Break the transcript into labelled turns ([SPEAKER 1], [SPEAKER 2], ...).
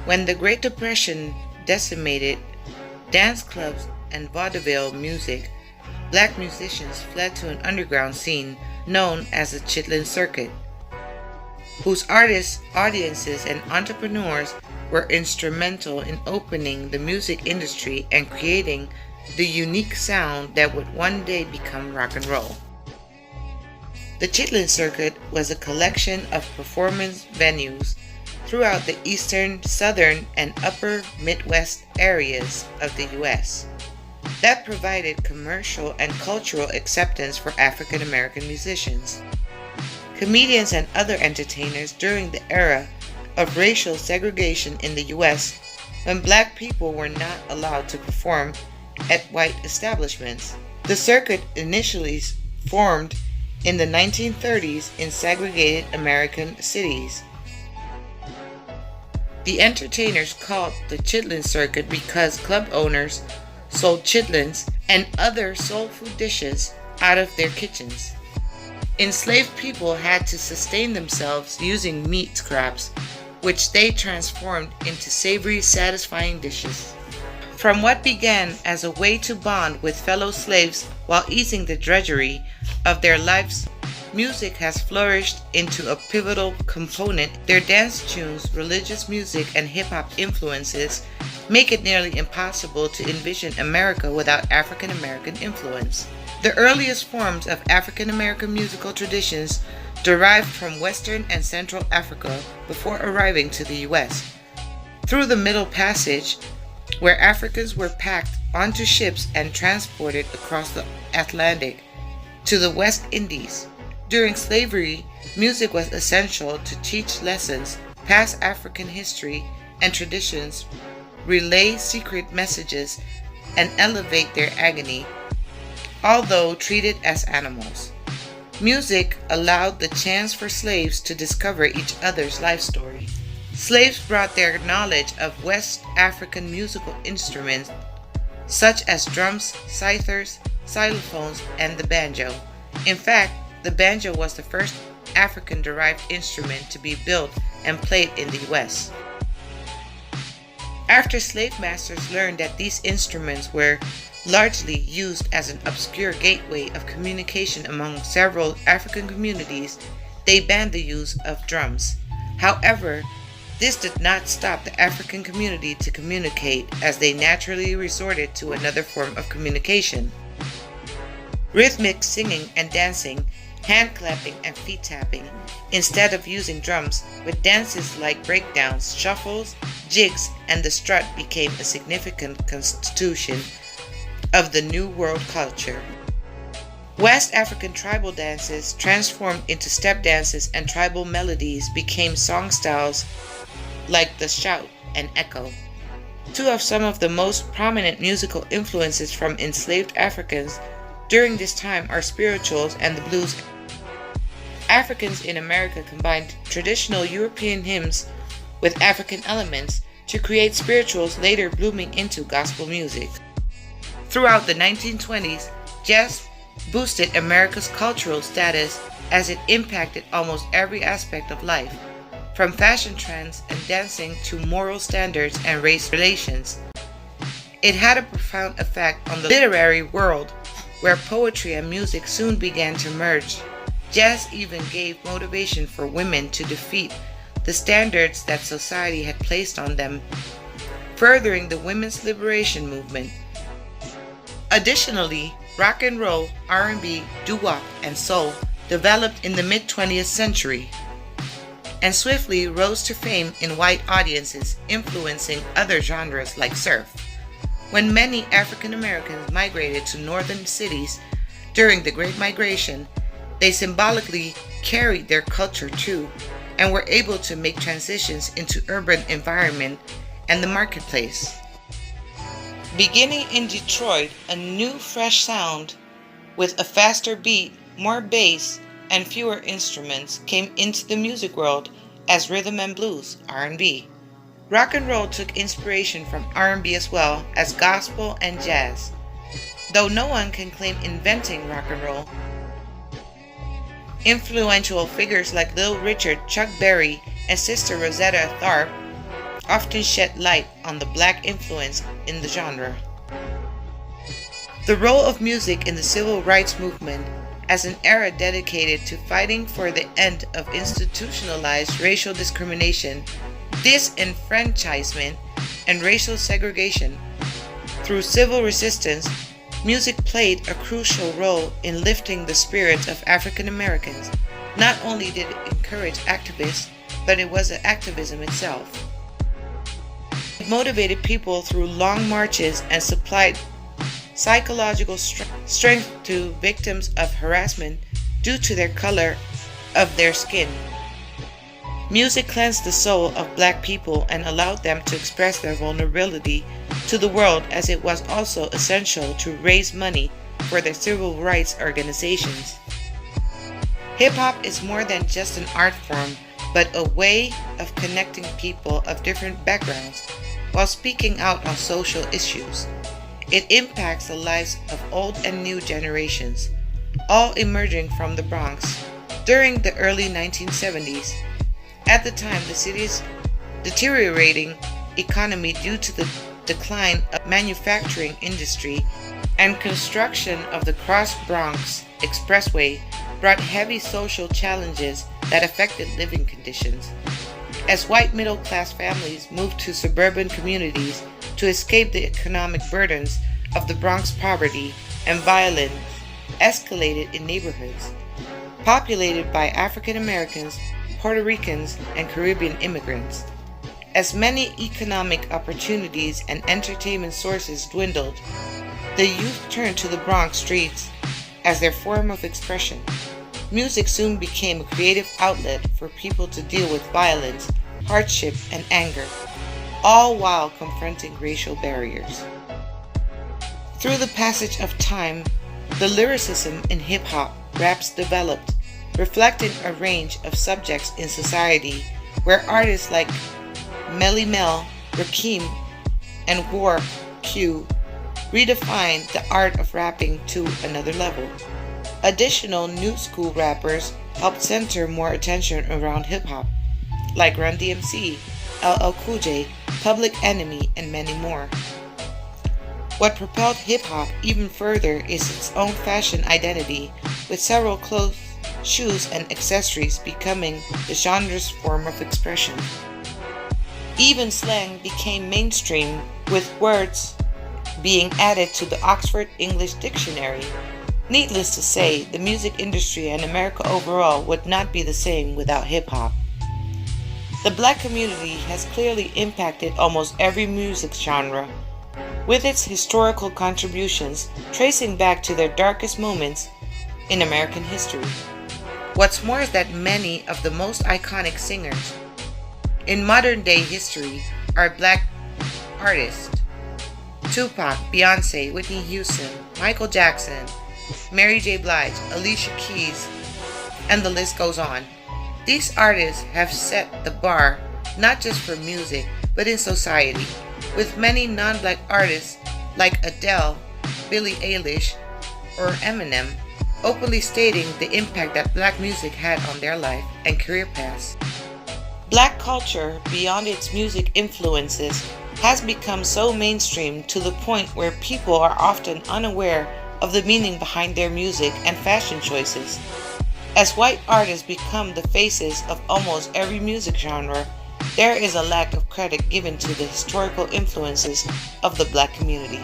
[SPEAKER 1] When the Great Depression decimated dance clubs and vaudeville music, black musicians fled to an underground scene known as the Chitlin Circuit, whose artists, audiences, and entrepreneurs were instrumental in opening the music industry and creating the unique sound that would one day become rock and roll. The Chitlin Circuit was a collection of performance venues throughout the eastern, southern, and upper Midwest areas of the U.S. that provided commercial and cultural acceptance for African American musicians, comedians, and other entertainers during the era of racial segregation in the U.S. when black people were not allowed to perform at white establishments. The circuit initially formed in the 1930s in segregated American cities. The entertainers called the Chitlin Circuit because club owners sold chitlins and other soul food dishes out of their kitchens. Enslaved people had to sustain themselves using meat scraps, which they transformed into savory, satisfying dishes. From what began as a way to bond with fellow slaves while easing the drudgery of their lives, music has flourished into a pivotal component. Their dance tunes, religious music, and hip-hop influences make it nearly impossible to envision America without African American influence. The earliest forms of African American musical traditions derived from Western and Central Africa before arriving to the U.S. Through the Middle Passage, where Africans were packed onto ships and transported across the Atlantic to the West Indies. During slavery, music was essential to teach lessons, pass African history and traditions, relay secret messages, and elevate their agony, although treated as animals. Music allowed the chance for slaves to discover each other's life story. Slaves brought their knowledge of West African musical instruments such as drums, cithers, xylophones, and the banjo. In fact, the banjo was the first African-derived instrument to be built and played in the U.S. After slave masters learned that these instruments were largely used as an obscure gateway of communication among several African communities, they banned the use of drums. However, this did not stop the African community to communicate, as they naturally resorted to another form of communication: rhythmic singing and dancing, hand clapping and feet tapping, instead of using drums, with dances like breakdowns, shuffles, jigs, and the strut became a significant constitution of the New World culture. West African tribal dances transformed into step dances, and tribal melodies became song styles like the shout and echo. Two of some of the most prominent musical influences from enslaved Africans during this time are spirituals and the blues. Africans in America combined traditional European hymns with African elements to create spirituals, later blooming into gospel music. Throughout the 1920s, jazz boosted America's cultural status as it impacted almost every aspect of life, from fashion trends and dancing to moral standards and race relations. It had a profound effect on the literary world, where poetry and music soon began to merge. Jazz even gave motivation for women to defeat the standards that society had placed on them, furthering the women's liberation movement. Additionally, rock and roll, R&B, doo-wop, and soul developed in the mid-20th century and swiftly rose to fame in white audiences, influencing other genres like surf. When many African Americans migrated to northern cities during the Great Migration, they symbolically carried their culture too, and were able to make transitions into urban environment and the marketplace. Beginning in Detroit, a new fresh sound with a faster beat, more bass, and fewer instruments came into the music world as rhythm and blues, R&B. Rock and roll took inspiration from R&B as well as gospel and jazz. Though no one can claim inventing rock and roll, influential figures like Little Richard, Chuck Berry, and Sister Rosetta Tharpe often shed light on the black influence in the genre. The role of music in the civil rights movement as an era dedicated to fighting for the end of institutionalized racial discrimination, disenfranchisement, and racial segregation. Through civil resistance, music played a crucial role in lifting the spirits of African Americans. Not only did it encourage activists, but it was an activism itself. It motivated people through long marches and supplied psychological strength to victims of harassment due to their color of their skin. Music cleansed the soul of black people and allowed them to express their vulnerability to the world, as it was also essential to raise money for their civil rights organizations. Hip-hop is more than just an art form, but a way of connecting people of different backgrounds while speaking out on social issues. It impacts the lives of old and new generations, all emerging from the Bronx during the early 1970s. At the time, the city's deteriorating economy due to the decline of manufacturing industry and construction of the Cross Bronx Expressway brought heavy social challenges that affected living conditions. As white middle-class families moved to suburban communities to escape the economic burdens of the Bronx, poverty and violence escalated in neighborhoods populated by African Americans, Puerto Ricans, and Caribbean immigrants. As many economic opportunities and entertainment sources dwindled, the youth turned to the Bronx streets as their form of expression. Music soon became a creative outlet for people to deal with violence, hardship, and anger, all while confronting racial barriers. Through the passage of time, the lyricism in hip-hop raps developed, reflecting a range of subjects in society, where artists like Melly Mel, Rakim, and War Q redefined the art of rapping to another level. Additional new school rappers helped center more attention around hip-hop, like Run DMC, LL Cool J, Public Enemy, and many more. What propelled hip-hop even further is its own fashion identity, with several clothes, shoes, and accessories becoming the genre's form of expression. Even slang became mainstream, with words being added to the Oxford English Dictionary. Needless to say, the music industry and America overall would not be the same without hip-hop. The black community has clearly impacted almost every music genre, with its historical contributions tracing back to their darkest moments in American history. What's more is that many of the most iconic singers in modern-day history are black artists. Tupac, Beyonce, Whitney Houston, Michael Jackson, Mary J. Blige, Alicia Keys, and the list goes on. These artists have set the bar not just for music, but in society, with many non-black artists like Adele, Billie Eilish, or Eminem openly stating the impact that black music had on their life and career paths. Black culture, beyond its music influences, has become so mainstream to the point where people are often unaware of the meaning behind their music and fashion choices. As white artists become the faces of almost every music genre, there is a lack of credit given to the historical influences of the black community.